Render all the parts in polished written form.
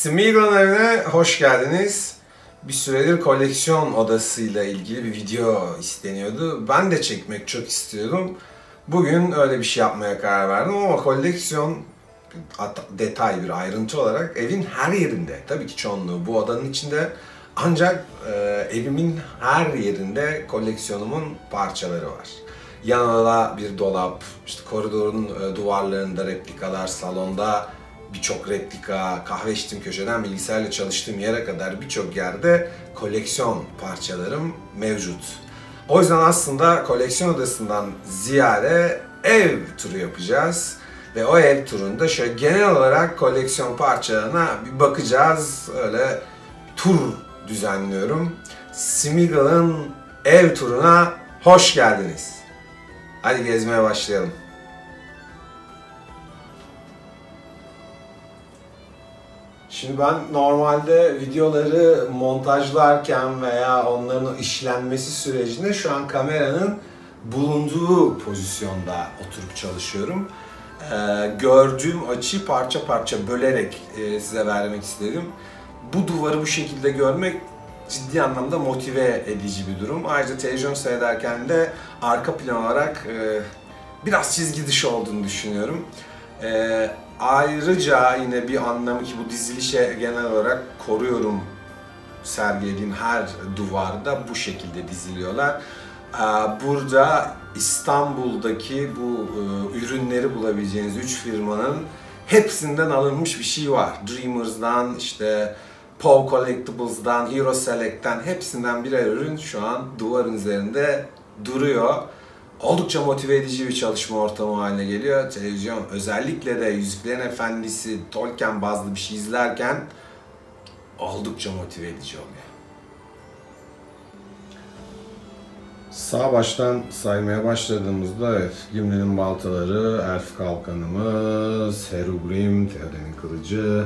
Smeagol'un evine hoş geldiniz. Bir süredir koleksiyon odasıyla ilgili bir video isteniyordu. Ben de çekmek çok istiyordum. Bugün öyle bir şey yapmaya karar verdim ama koleksiyon detay bir ayrıntı olarak evin her yerinde. Tabii ki çoğunluğu bu odanın içinde. Ancak evimin her yerinde koleksiyonumun parçaları var. Yanında bir dolap, işte koridorun duvarlarında replikalar, salonda birçok replika, kahve içtiğim köşeden bilgisayarla çalıştığım yere kadar birçok yerde koleksiyon parçalarım mevcut. O yüzden aslında koleksiyon odasından ziyade ev turu yapacağız. Ve o ev turunda şöyle genel olarak koleksiyon parçalarına bir bakacağız. Öyle tur düzenliyorum. Smeagol'un ev turuna hoş geldiniz. Hadi gezmeye başlayalım. Şimdi ben normalde videoları montajlarken veya onların işlenmesi sürecinde şu an kameranın bulunduğu pozisyonda oturup çalışıyorum. Gördüğüm açıyı parça parça bölerek size vermek istedim. Bu duvarı bu şekilde görmek ciddi anlamda motive edici bir durum. Ayrıca televizyon seyrederken de arka plan olarak biraz çizgi dışı olduğunu düşünüyorum. Ayrıca yine bir anlamı ki bu dizilişe genel olarak koruyorum, sergilediğim her duvarda bu şekilde diziliyorlar. Burada İstanbul'daki bu ürünleri bulabileceğiniz 3 firmanın hepsinden alınmış bir şey var. Dreamers'dan, işte POW Collectibles'dan, Hero Select'ten hepsinden birer ürün şu an duvarın üzerinde duruyor. Oldukça motive edici bir çalışma ortamı haline geliyor. Televizyon özellikle de Yüzüklerin Efendisi, Tolkien bazlı bir şey izlerken oldukça motive edici oluyor. Sağ baştan saymaya başladığımızda evet, Gimli'nin baltaları, Elf kalkanımız, Herugbrim, Theoden'in kılıcı,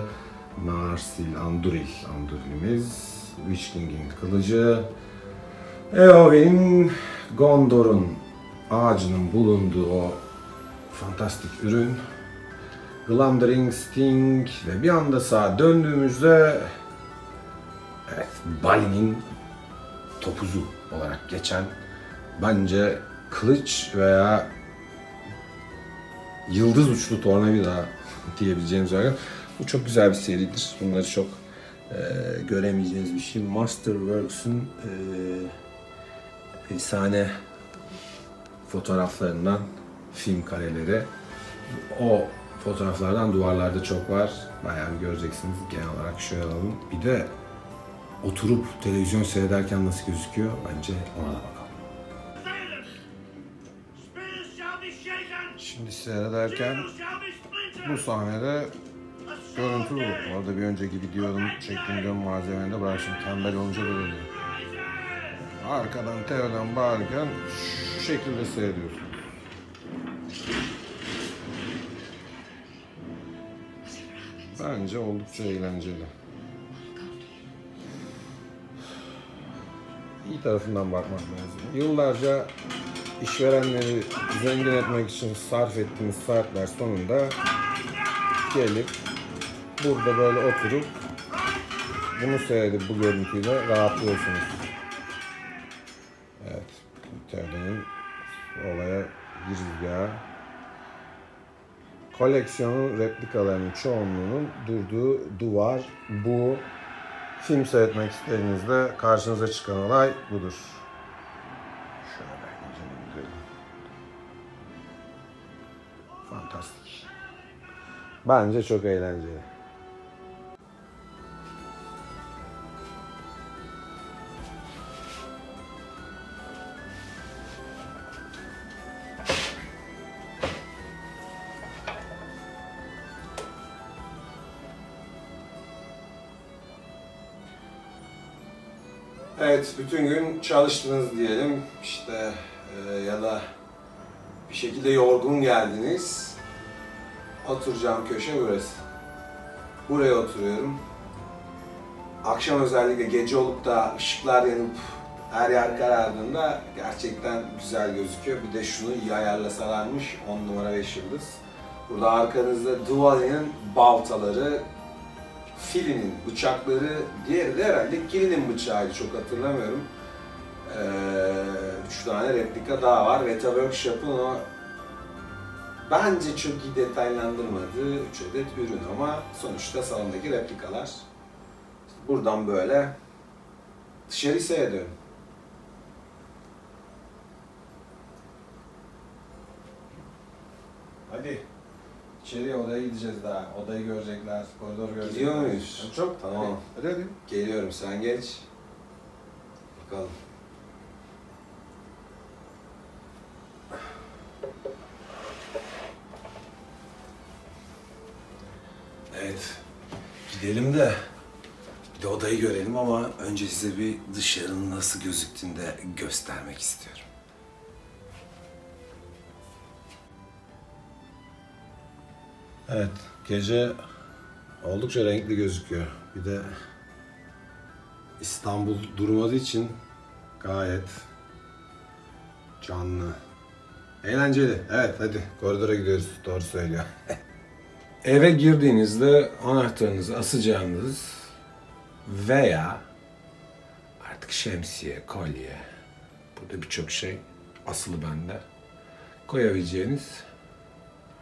Narsil, Anduril'imiz, Witch King'in kılıcı, Eowyn, Gondor'un ağacının bulunduğu o fantastik ürün, Glamdring, Sting ve bir anda sağa döndüğümüzde evet, Balin'in topuzu olarak geçen bence kılıç veya yıldız uçlu tornavida diyebileceğimiz yer. Bu çok güzel bir seridir. Bunları çok göremeyeceğiniz bir şey. Masterworks'un efsane fotoğraflarından film kareleri. O fotoğraflardan duvarlarda çok var. Bayağı bir göreceksiniz. Genel olarak şöyle alalım. Bir de oturup televizyon seyrederken nasıl gözüküyor? Bence ona da bakalım. Şimdi seyrederken bu sahnede görüntü bu. Orada bir önceki videonun çektiğim malzemede ben şimdi tembel olunca böyle oluyor. Arkadan Theoden bağırırken şu şekilde seyrediyorsun. Bence oldukça eğlenceli. İyi tarafından bakmak lazım. Yıllarca işverenleri zengin etmek için sarf ettiğimiz saatler sonunda gelip burada böyle oturup bunu seyredip bu görüntüyle rahatlıyorsunuz. Evet, Theoden'in olaya girizgahı. Koleksiyonun replikalarının çoğunluğunun durduğu duvar bu. Film seyretmek istediğinizde karşınıza çıkan olay budur. Şöyle inceleyelim. Fantastik. Bence çok eğlenceli. Evet, bütün gün çalıştınız diyelim, işte ya da bir şekilde yorgun geldiniz. Oturacağım köşe burası. Buraya oturuyorum. Akşam özellikle gece olup da ışıklar yanıp her yer karardığında gerçekten güzel gözüküyor. Bir de şunu iyi ayarlasalarmış, 10 numara 5 yıldız. Burada arkanızda Dualin'in baltaları, filinin bıçakları, diğeri de herhalde kilinin bıçağıydı, çok hatırlamıyorum. 3 tane replika daha var. Veta Workshop'un o bence çok iyi detaylandırmadığı 3 adet ürün ama sonuçta salondaki replikalar. İşte buradan böyle dışarı seyrediyorum. Hadi. İçeriye, odaya gideceğiz daha. Odayı görecekler, koridoru görecekler. Gidiyor muyuz? Çok. Tamam. Hadi. Geliyorum, sen geç. Bakalım. Evet. Gidelim de bir de odayı görelim ama önce size bir dışarının nasıl gözüktüğünü de göstermek istiyorum. Evet, gece oldukça renkli gözüküyor. Bir de İstanbul durmadığı için gayet canlı. Eğlenceli. Evet, hadi koridora gidiyoruz. Doğru söylüyor. Eve girdiğinizde anahtarınızı asacağınız veya artık şemsiye, kolye, burada birçok şey asılı bende, koyabileceğiniz,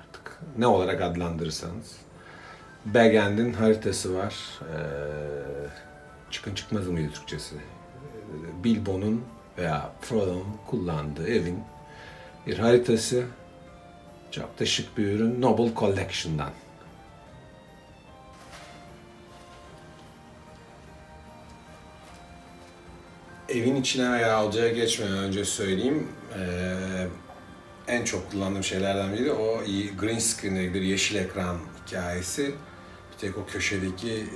artık ne olarak adlandırırsanız, Bag End'in haritası var. Çıkın çıkmaz mıydı Türkçesi? Bilbo'nun veya Frodo'nun kullandığı evin bir haritası. Çok da şık bir ürün. Noble Collection'dan. Evin içine veya ocağa geçmeden önce söyleyeyim. En çok kullandığım şeylerden biri o green screen dediği yeşil ekran hikayesi. Bir tek o köşedeki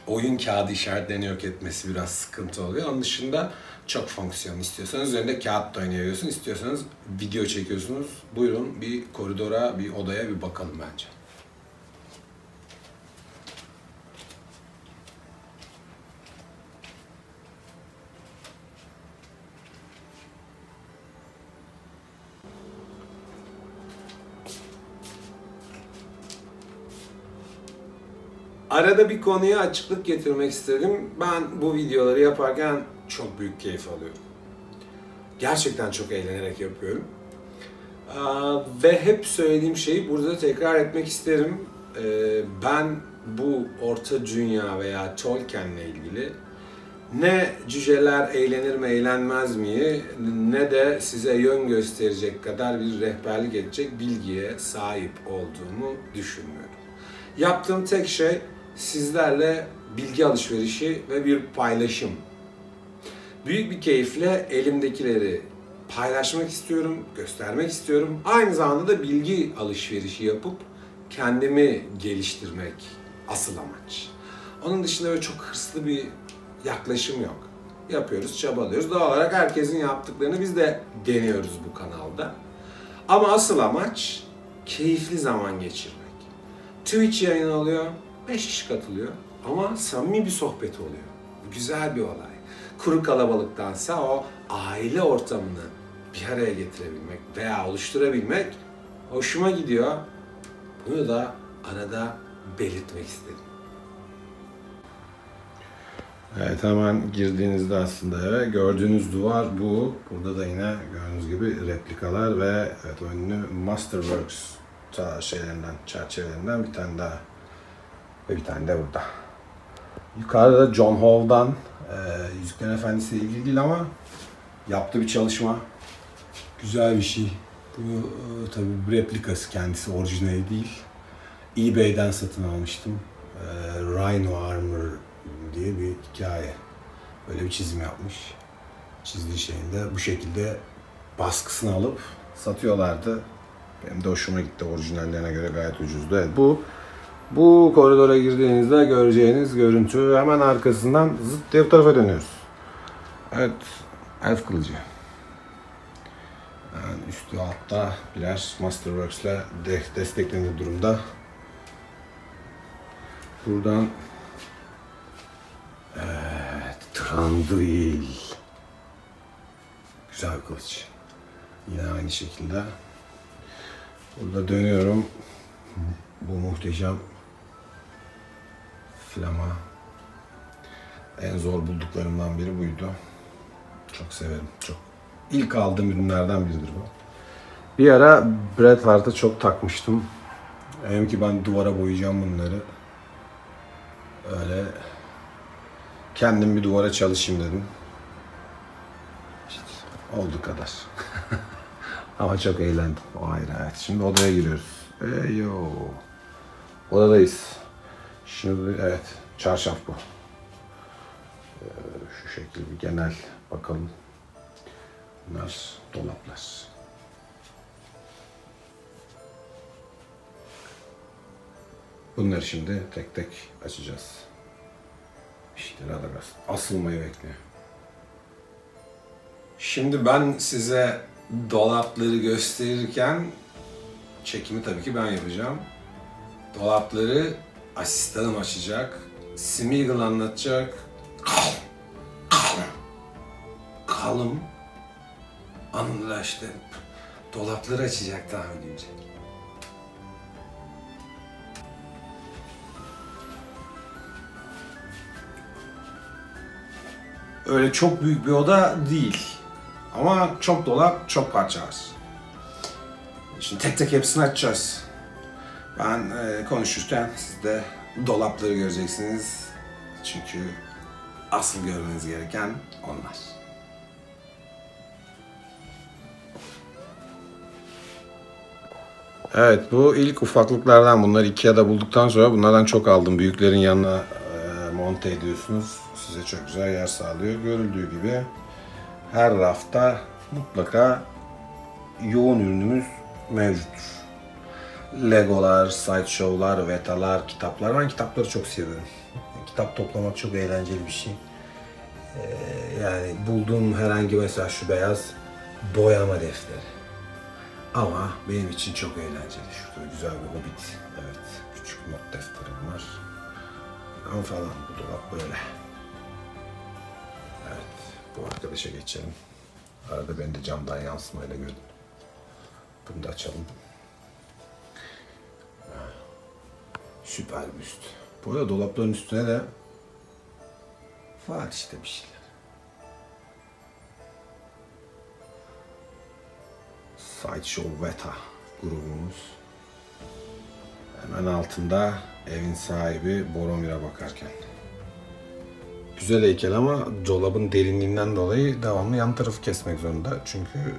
oyun kağıdı işaretlerini yok etmesi biraz sıkıntı oluyor. Onun dışında çok fonksiyon, istiyorsanız üzerinde kağıt da oynayabiliyorsunuz, istiyorsanız video çekiyorsunuz. Buyurun bir koridora, bir odaya bir bakalım bence. Arada bir konuya açıklık getirmek istedim. Ben bu videoları yaparken çok büyük keyif alıyorum. Gerçekten çok eğlenerek yapıyorum. Ve hep söylediğim şeyi burada tekrar etmek isterim. Ben bu Orta Dünya veya Tolkien'le ilgili ne cüceler eğlenir mi eğlenmez mi, ne de size yön gösterecek kadar bir rehberlik edecek bilgiye sahip olduğumu düşünmüyorum. Yaptığım tek şey sizlerle bilgi alışverişi ve bir paylaşım. Büyük bir keyifle elimdekileri paylaşmak istiyorum, göstermek istiyorum. Aynı zamanda da bilgi alışverişi yapıp kendimi geliştirmek asıl amaç. Onun dışında böyle çok hırslı bir yaklaşım yok. Yapıyoruz, çabalıyoruz. Doğal olarak herkesin yaptıklarını biz de deniyoruz bu kanalda. Ama asıl amaç keyifli zaman geçirmek. Twitch yayını oluyor, 5 kişi katılıyor ama samimi bir sohbet oluyor. Güzel bir olay. Kuru kalabalıktansa o aile ortamını bir araya getirebilmek veya oluşturabilmek hoşuma gidiyor. Bunu da arada belirtmek istedim. Evet, hemen girdiğinizde aslında eve gördüğünüz duvar bu. Burada da yine gördüğünüz gibi replikalar ve evet, o ünlü Masterworks şeylerinden, çerçevelerinden bir tane daha ve bir tane de burada. Yukarıda John Howe'dan Yüzüklerin Efendisi ile ilgili değil ama yaptığı bir çalışma. Güzel bir şey. Bu tabii replikası, kendisi orijinali değil. eBay'den satın almıştım. Rhino Armor diye bir hikaye. Böyle bir çizim yapmış. Çizdiği şeyin de bu şekilde baskısını alıp satıyorlardı. Benim de hoşuma gitti. Orijinallerine göre gayet ucuzdu. Evet, bu koridora girdiğinizde göreceğiniz görüntü, hemen arkasından zıt diye bu tarafa dönüyoruz. Evet, elf kılıcı. Yani üstü altta birer Masterworks ile desteklenir durumda. Buradan evet, Thranduil. Güzel bir kılıç. Yine aynı şekilde. Burada dönüyorum. Bu muhteşem Flama. En zor bulduklarımdan biri buydu. Çok severim, çok. İlk aldığım ürünlerden biridir bu. Bir ara Bret Hart'a çok takmıştım. Dedim ki ben duvara boyayacağım bunları. Öyle kendim bir duvara çalışayım dedim. İşte olduğu kadar. Ama çok eğlendim. O ayrı. Evet. Şimdi odaya giriyoruz. Yo. Odadayız. Şimdi evet. Çarşaf bu. Şu şekilde bir genel bakalım. Bunlar dolaplar. Bunları şimdi tek tek açacağız. İşte radagast. Asılmayı bekliyor. Şimdi ben size dolapları gösterirken çekimi tabii ki ben yapacağım. Dolapları asistanım açacak. Smeagol anlatacak. Kalım. Anında işte dolapları açacak tahmin edince. Öyle çok büyük bir oda değil. Ama çok dolap, çok parça var. Şimdi tek tek hepsini açacağız. Ben konuşurken siz de dolapları göreceksiniz. Çünkü asıl görmeniz gereken onlar. Evet, bu ilk ufaklıklardan. Bunları Ikea'da bulduktan sonra bunlardan çok aldım. Büyüklerin yanına monte ediyorsunuz. Size çok güzel yer sağlıyor. Görüldüğü gibi her rafta mutlaka yoğun ürünümüz mevcuttur. Legolar, sideshow'lar, vetalar, kitaplar. Ben kitapları çok seviyorum. Kitap toplamak çok eğlenceli bir şey. Yani bulduğum herhangi mesela şu beyaz boyama defteri. Ama benim için çok eğlenceli. Şurada güzel bir Hobbit. Evet, küçük not defterim var. Ama falan bu dolap böyle. Evet, bu arkadaşa geçelim. Arada beni de camdan yansımayla gördüm. Bunu da açalım. Süper bir üst. Bu arada dolapların üstüne de var işte bir şeyler. Sideshow Veta grubumuz. Hemen altında evin sahibi Boromir'a bakarken. Güzel heykel ama dolabın derinliğinden dolayı devamlı yan tarafı kesmek zorunda. Çünkü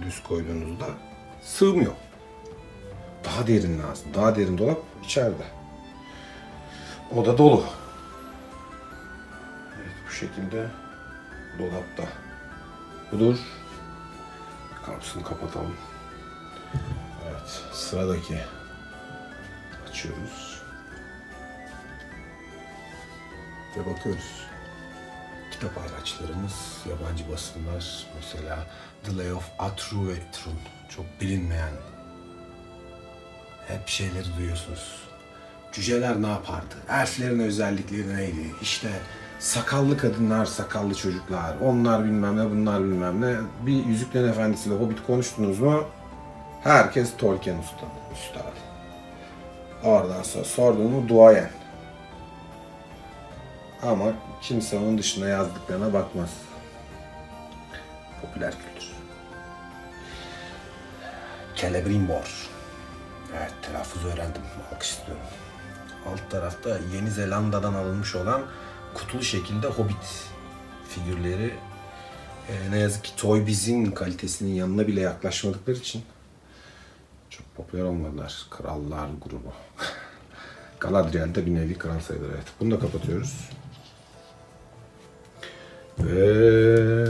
düz koyduğunuzda sığmıyor. Daha derin lazım. Daha derin dolap içeride. O da dolu. Evet, bu şekilde dolapta. Budur. Kapısını kapatalım. Evet, sıradaki açıyoruz. Ve bakıyoruz. Kitap ayraçlarımız, yabancı basınlar. Mesela The Lay of Atru ve Trun. Çok bilinmeyen hep şeyleri duyuyorsunuz. Cüceler ne yapardı? Elflerin özellikleri neydi? İşte sakallı kadınlar, sakallı çocuklar, onlar bilmem ne, bunlar bilmem ne. Bir Yüzüklerin Efendisi ile Hobbit konuştunuz mu? Herkes Tolkien üstadı. Oradan sonra sorduğumu duayen. Ama kimse onun dışında yazdıklarına bakmaz. Popüler kültür. Celebrimbor. Evet, telaffuz öğrendim. Alkışlıyorum. Alt tarafta Yeni Zelanda'dan alınmış olan kutulu şekilde Hobbit figürleri. Ne yazık ki Toy Biz'in kalitesinin yanına bile yaklaşmadıkları için çok popüler olmadılar. Krallar grubu. Galadriel de bir nevi kral sayılır. Evet. Bunu da kapatıyoruz. Ve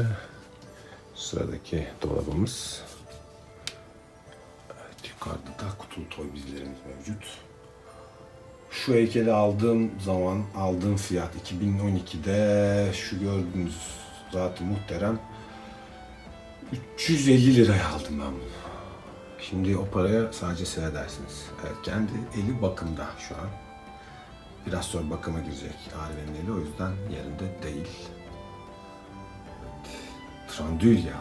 sıradaki dolabımız. Evet, yukarıda da kutulu Toy Biz'lerimiz mevcut. Şu heykeli aldığım zaman, aldığım fiyat 2012'de şu gördüğünüz zaten muhterem 350 liraya aldım ben bunu. Şimdi o paraya sadece seyredersiniz. Evet, kendi eli bakımda şu an. Biraz sonra bakıma girecek Arven'in eli, o yüzden yerinde değil. Evet. Trandül ya.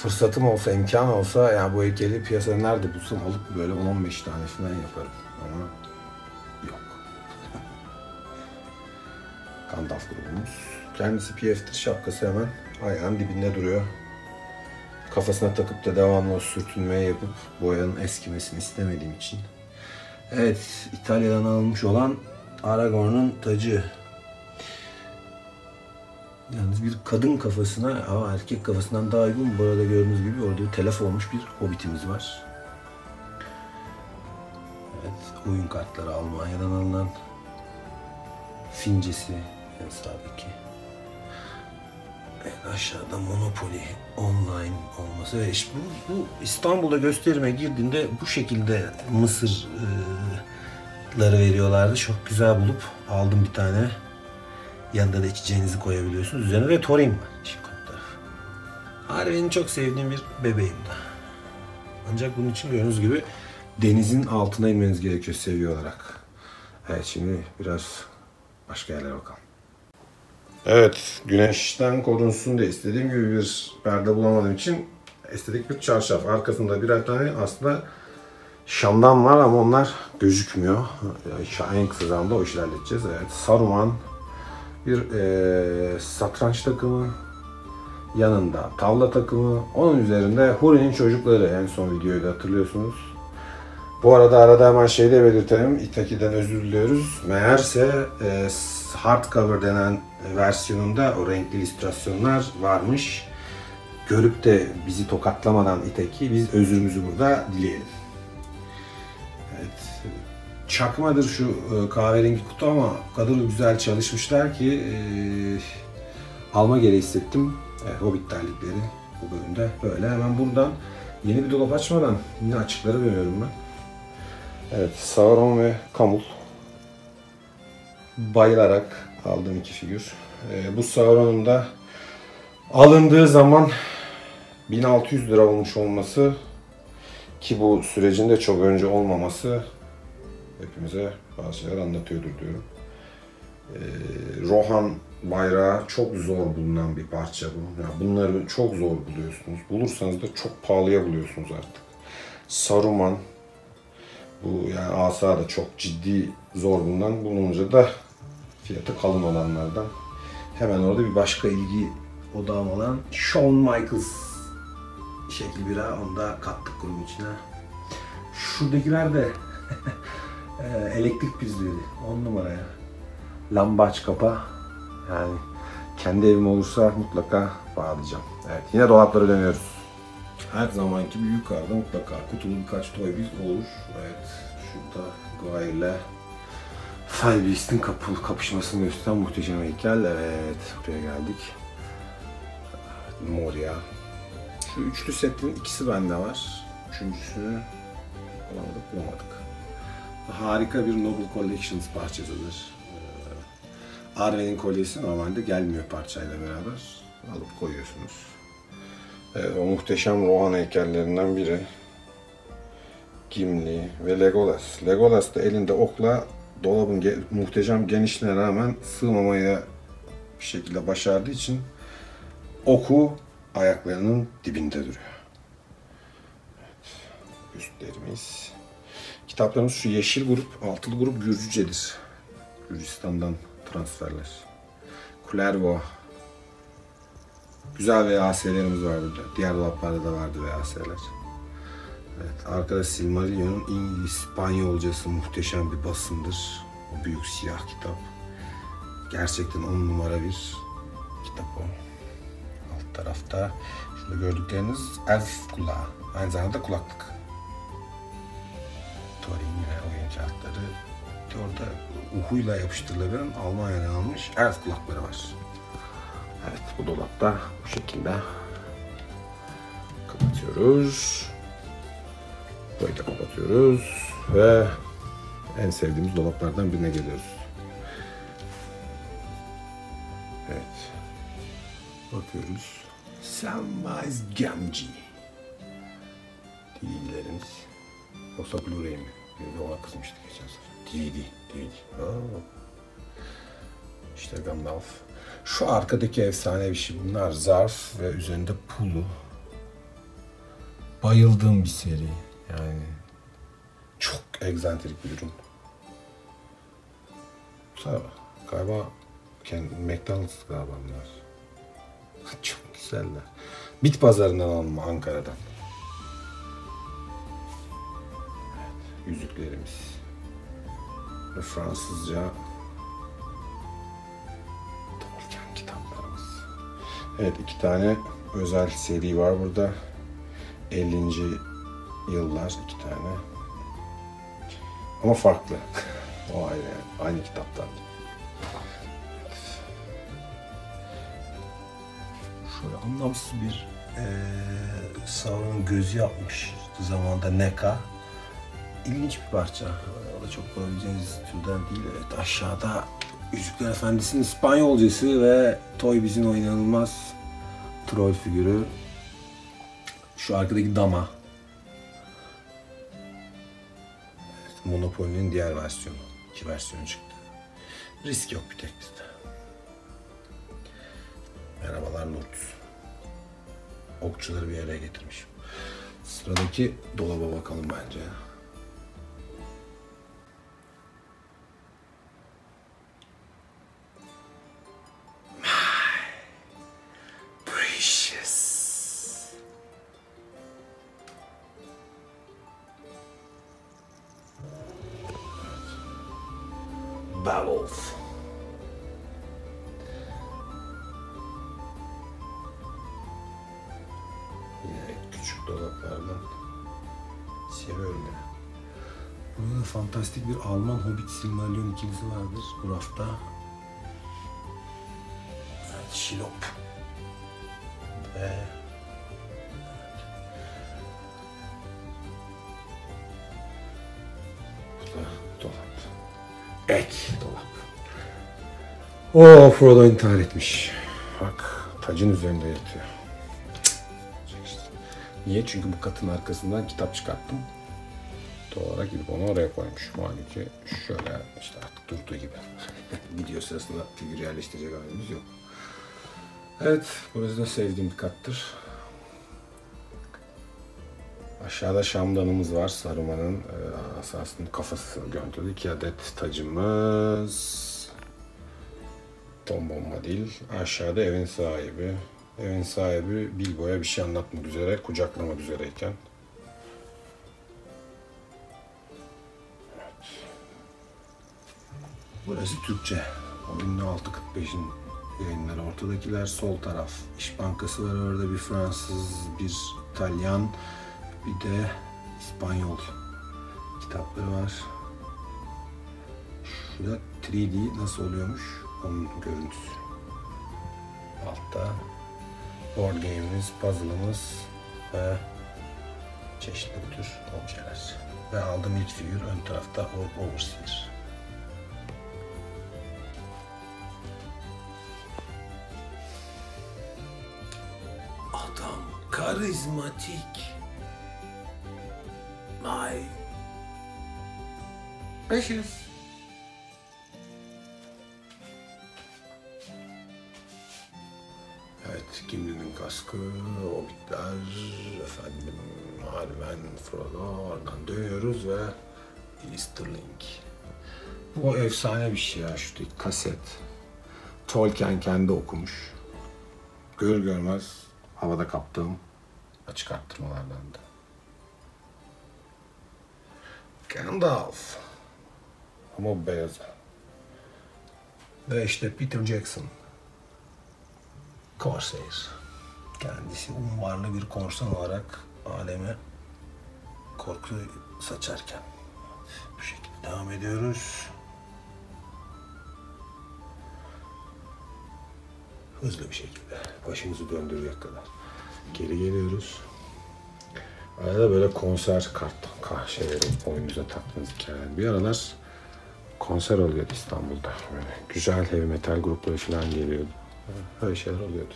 Fırsatım olsa, imkan olsa yani bu heykeli piyasada nerede bulsam alıp böyle 10-15 tane falan yaparım ama yok. fotoğraf grubumuz. Kendisi PF'tir. Şapkası hemen ayağın dibinde duruyor. Kafasına takıp da devamlı o sürtünmeyi yapıp boyanın eskimesini istemediğim için. Evet, İtalya'dan alınmış olan Aragorn'un tacı. Yalnız bir kadın kafasına ama erkek kafasından daha uygun. Bu arada gördüğünüz gibi orada bir telef olmuş bir hobbitimiz var. Evet, oyun kartları Almanya'dan alınan fincesi en sağdaki. En aşağıda Monopoly online olması ve işte bu İstanbul'da gösterime girdiğinde bu şekilde mısırları veriyorlardı. Çok güzel bulup aldım bir tane. Yanında da içeceğinizi koyabiliyorsunuz. Üzerine de Torin var. Harbi'nin çok sevdiğim bir bebeğim de. Ancak bunun için gördüğünüz gibi denizin altına inmeniz gerekiyor seviye olarak. Evet, şimdi biraz başka yerlere bakalım. Evet, güneşten korunsun diye istediğim gibi bir perde bulamadığım için estetik bir çarşaf. Arkasında birer tane aslında şamdan var ama onlar gözükmüyor. En kısa zamanda o işi halledeceğiz. Evet, Saruman bir satranç takımı, yanında tavla takımı, onun üzerinde Huri'nin çocukları, en son videoyu da hatırlıyorsunuz. Bu arada hemen şey de belirtelim, Itaki'den özür diliyoruz. Meğerse hardcover denen versiyonunda o renkli illüstrasyonlar varmış. Görüp de bizi tokatlamadan Itaki, biz özrümüzü burada dileyelim. Evet, çakmadır şu kahverengi kutu ama o kadar güzel çalışmışlar ki alma gereği hissettim. Evet, Hobbit terlikleri bu bölümde böyle. Hemen buradan yeni bir dolap açmadan yine açıkları dönüyorum ben. Evet, Sauron ve Kamul. Bayılarak aldığım iki figür. Bu Sauron'un da alındığı zaman 1600 lira olmuş olması ki bu sürecin de çok önce olmaması hepimize bazı şeyler anlatıyordur diyorum. Rohan bayrağı çok zor bulunan bir parça bu. Yani bunları çok zor buluyorsunuz. Bulursanız da çok pahalıya buluyorsunuz artık. Saruman, bu yani asa da çok ciddi zor bulunan, bulununca da fiyatı kalın olanlardan. Hemen orada bir başka ilgi odağım olan Shawn Michaels şekli bira, onu da kattık grubun içine. Şuradakiler de elektrik prizleri 10 numaraya. Lamba aç kapa. Yani kendi evim olursa mutlaka bağlayacağım. Evet, yine dolaplara dönüyoruz. Her zamanki gibi yukarıda mutlaka kutulu birkaç toy bir olur. Evet, şurada Goair'le Firebeast'in kapışmasını gösteren muhteşem heykel. Evet, buraya geldik. Evet, Moria. Şu üçlü setin ikisi bende var. Üçüncüsünü bulamadık. Harika bir Noble Collections parçasıdır. Arwen'in kolyesi normalde gelmiyor parçayla beraber. Alıp koyuyorsunuz. O muhteşem Rohan heykellerinden biri. Gimli ve Legolas. Legolas da elinde okla dolabın muhteşem genişliğine rağmen sığmamaya bir şekilde başardığı için oku ayaklarının dibinde duruyor. Evet. Üstlerimiz. Kitaplarımız şu yeşil grup, altılı grup Gürcücedir. Gürcistan'dan transferler. Kullervo. Güzel VHS'lerimiz var burada. Diğer dolaplarda da vardı VHS'ler. Evet, arkada Silmarillion'un İspanyolcası muhteşem bir basımdır. O büyük siyah kitap. Gerçekten 10 numara bir kitap o. Alt tarafta şurada gördükleriniz elf kulağı. Aynı zamanda kulaklık. Thorin ve oyun kağıtları. Orada uhuyla yapıştırılabilen Almanya'dan almış elf kulakları var. Evet, bu dolapta bu şekilde kapatıyoruz. Böyle de kapatıyoruz ve en sevdiğimiz dolaplardan birine geliyoruz. Evet. Bakıyoruz. Samwise Gamgee. DVD'lerimiz. Yoksa Blu-ray mi? Bir ona kızmıştık geçen sefer. DVD. İşte Gandalf. Şu arkadaki efsane bir şey. Bunlar zarf ve üzerinde pulu. Bayıldığım bir seri. Yani çok egzantrik bir ürün. Galiba McDonald's galiba bunlar. Çok güzeller. Bit pazarından aldım, Ankara'dan. Evet, yüzüklerimiz. Ve Fransızca Tolkien kitaplarımız. Evet, 2 tane özel seri var burada. 50. yıllar 2 tane. Ama farklı. O ayrı yani. Aynı kitaptan. Şöyle anlamsız bir Sauron'un gözü yapmış zamanında Neka. İlginç bir parça. O da çok bulabileceğiniz türden değil. Evet, aşağıda Yüzükler Efendisi'nin İspanyolcası ve Toy Biz'in o inanılmaz troll figürü. Şu arkadaki dama. Evet, Monopoly'nin diğer versiyonu. 2 versiyonu çıktı. Risk yok bir tek bizde. Merhabalar Lutz. Okçuları bir yere getirmişim. Sıradaki dolaba bakalım bence. Beowulf. Yine küçük dolaplardan seviyorum ya. Burada da fantastik bir Alman Hobbit Silmarillion ikilisi vardır bu rafta. Evet, Şilop ve bu da dolap. Ek dolap. Oo, Frodo intihar etmiş. Bak, tacın üzerinde yatıyor. Niye? Çünkü bu katın arkasından kitap çıkarttım. Doğal olarak gidip onu oraya koymuş. Halbuki şöyle işte artık durduğu gibi. Video sırasında figür yerleştirecek halimiz yok. Evet, burası da sevdiğim bir kattır. Aşağıda şamdanımız var. Saruman'ın asasının kafası görüntülü. 2 adet tacımız. Tom Bombadil. Aşağıda evin sahibi. Evin sahibi Bilbo'ya bir şey anlatmak üzere, kucaklamak üzereyken. Evet. Burası Türkçe. Oyunun 6.45'in yayınları. Ortadakiler sol taraf. İş Bankası var orada, bir Fransız, bir İtalyan, bir de İspanyol kitapları var. Şurada 3D nasıl oluyormuş onun görüntüsü. Altta board game'imiz, puzzle'ımız ve çeşitli bu tür objeler. Ve aldığım ilk figür ön tarafta Overseer. Adam karizmatik. My precious. Evet, Gimli'nin kaskı, Hobbitler, efendim, Arwen, Frodo, oradan dönüyoruz ve Easterlink. Bu efsane bir şey ya, şuradaki kaset. Tolkien kendi okumuş. Görür görmez havada kaptığım açık arttırmalardan da. Gandalf. Ama beyaz. Ve işte Peter Jackson. Corsair. Kendisi umbarlı bir korsan olarak aleme korku saçarken. Bu şekilde devam ediyoruz. Hızlı bir şekilde. Başımızı döndürecek kadar. Geri geliyoruz. Arada böyle konser şeyleri oyununuza taktığınız hikayeler. Bir aralar konser oluyordu İstanbul'da. Böyle güzel heavy metal grupları falan geliyordu. Öyle şeyler oluyordu.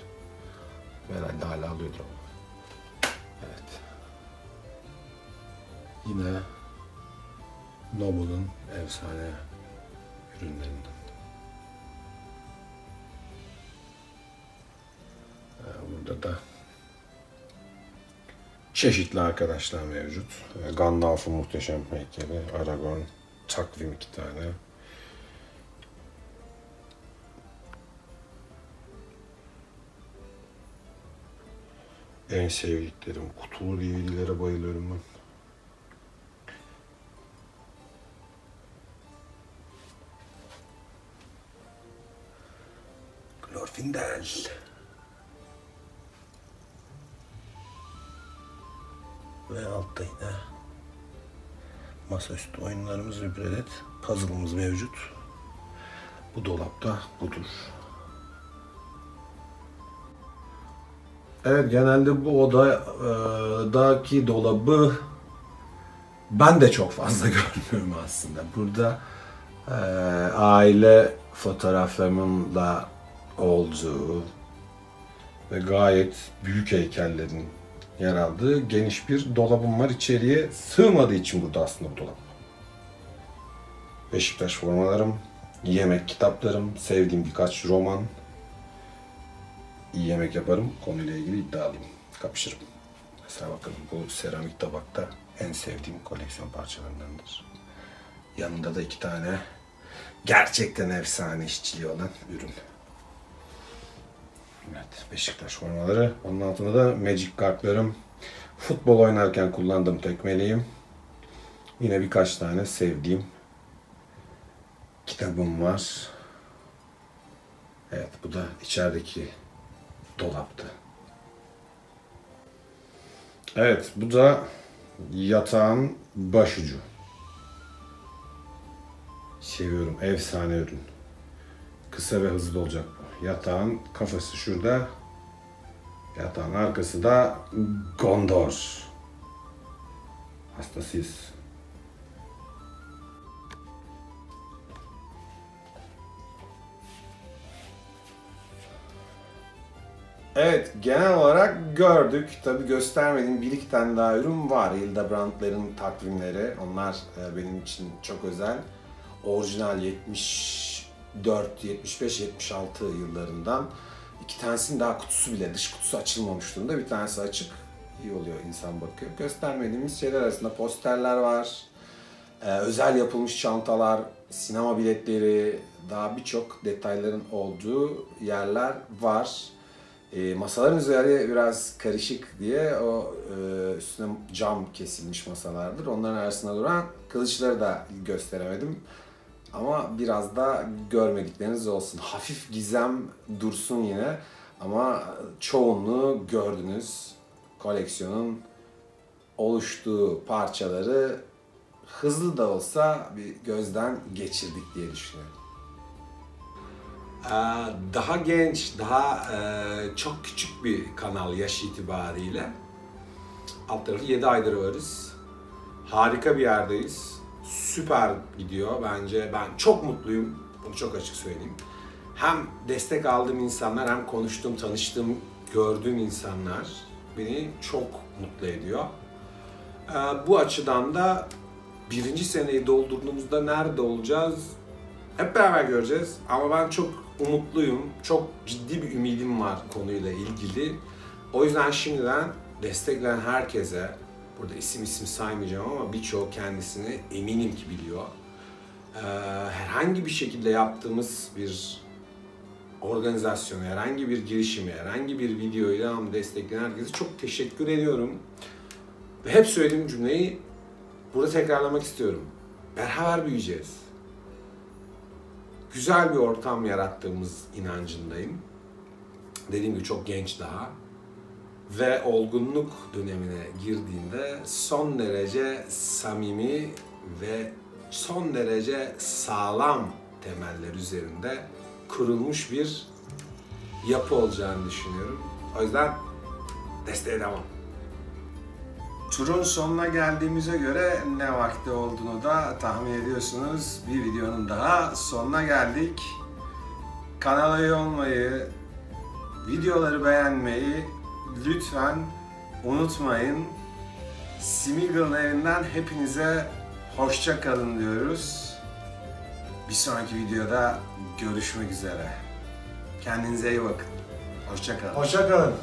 Herhalde hala alıyordur ama. Evet. Yine Noble'ın efsane ürünlerinden. Burada da çeşitli arkadaşlar mevcut. Gandalf'ın muhteşem heykeli, Aragorn, takvim 2 tane. En sevdiklerim. Kutulu DVD'lere bayılıyorum ben. Glorfindel. Ve altta yine masaüstü oyunlarımız ve bir adet puzzle'ımız mevcut. Bu dolapta budur. Evet, genelde bu odadaki dolabı ben de çok fazla görmüyorum aslında. Burada aile fotoğraflarımın da olduğu ve gayet büyük heykellerin yer aldığı geniş bir dolabım var. İçeriye sığmadığı için burada aslında bu dolap. Beşiktaş formalarım, yemek kitaplarım, sevdiğim birkaç roman. İyi yemek yaparım, konuyla ilgili iddialıyım. Kapışırım. Mesela bakın, bu seramik tabakta en sevdiğim koleksiyon parçalarındandır. Yanında da 2 tane gerçekten efsane işçiliği olan ürün. Evet, Beşiktaş formaları. Onun altında da Magic kartlarım. Futbol oynarken kullandığım tekmeliğim. Yine birkaç tane sevdiğim kitabım var. Evet, bu da içerideki dolaptı. Evet, bu da yatağın başucu. Seviyorum, efsane ürün. Kısa ve hızlı olacak bu. Yatağın kafası şurada. Yatağın arkası da Gondor. Hastasıyız. Evet, genel olarak gördük. Tabii göstermediğim 1-2 tane daha ürün var. Hildebrandt'lerin takvimleri. Onlar benim için çok özel. Orijinal 74, 75, 76 yıllarından. 2 tanesinin daha kutusu bile, dış kutusu açılmamış durumda. Bir tanesi açık. İyi oluyor, insan bakıyor. Göstermediğimiz şeyler arasında posterler var. Özel yapılmış çantalar, sinema biletleri, daha birçok detayların olduğu yerler var. Masaların üzeri biraz karışık diye üstüne cam kesilmiş masalardır. Onların arasında duran kılıçları da gösteremedim. Ama biraz da görmedikleriniz olsun. Hafif gizem dursun yine ama çoğunluğu gördünüz. Koleksiyonun oluştuğu parçaları hızlı da olsa bir gözden geçirdik diye düşünüyorum. Daha genç, daha çok küçük bir kanal yaş itibariyle. Alt tarafı 7 aydır varız. Harika bir yerdeyiz. Süper gidiyor bence. Ben çok mutluyum. Bunu çok açık söyleyeyim. Hem destek aldığım insanlar, hem konuştuğum, tanıştığım, gördüğüm insanlar beni çok mutlu ediyor. Bu açıdan da 1. seneyi doldurduğumuzda nerede olacağız? Hep beraber göreceğiz. Ama ben çok umutluyum. Çok ciddi bir ümidim var konuyla ilgili. O yüzden şimdiden destekleyen herkese, burada isim saymayacağım ama birçoğu kendisini eminim ki biliyor. Herhangi bir şekilde yaptığımız bir organizasyonu, herhangi bir girişimi, herhangi bir videoyu destekleyen herkese çok teşekkür ediyorum. Ve hep söylediğim cümleyi burada tekrarlamak istiyorum. Beraber büyüyeceğiz. Güzel bir ortam yarattığımız inancındayım. Dediğim gibi çok genç daha. Ve olgunluk dönemine girdiğinde son derece samimi ve son derece sağlam temeller üzerinde kurulmuş bir yapı olacağını düşünüyorum. O yüzden desteğe devam. Turun sonuna geldiğimize göre ne vakti olduğunu da tahmin ediyorsunuz. Bir videonun daha sonuna geldik. Kanala üye olmayı, videoları beğenmeyi lütfen unutmayın. Smeagol'un evinden hepinize hoşça kalın diyoruz. Bir sonraki videoda görüşmek üzere. Kendinize iyi bakın. Hoşça kalın. Hoşça kalın.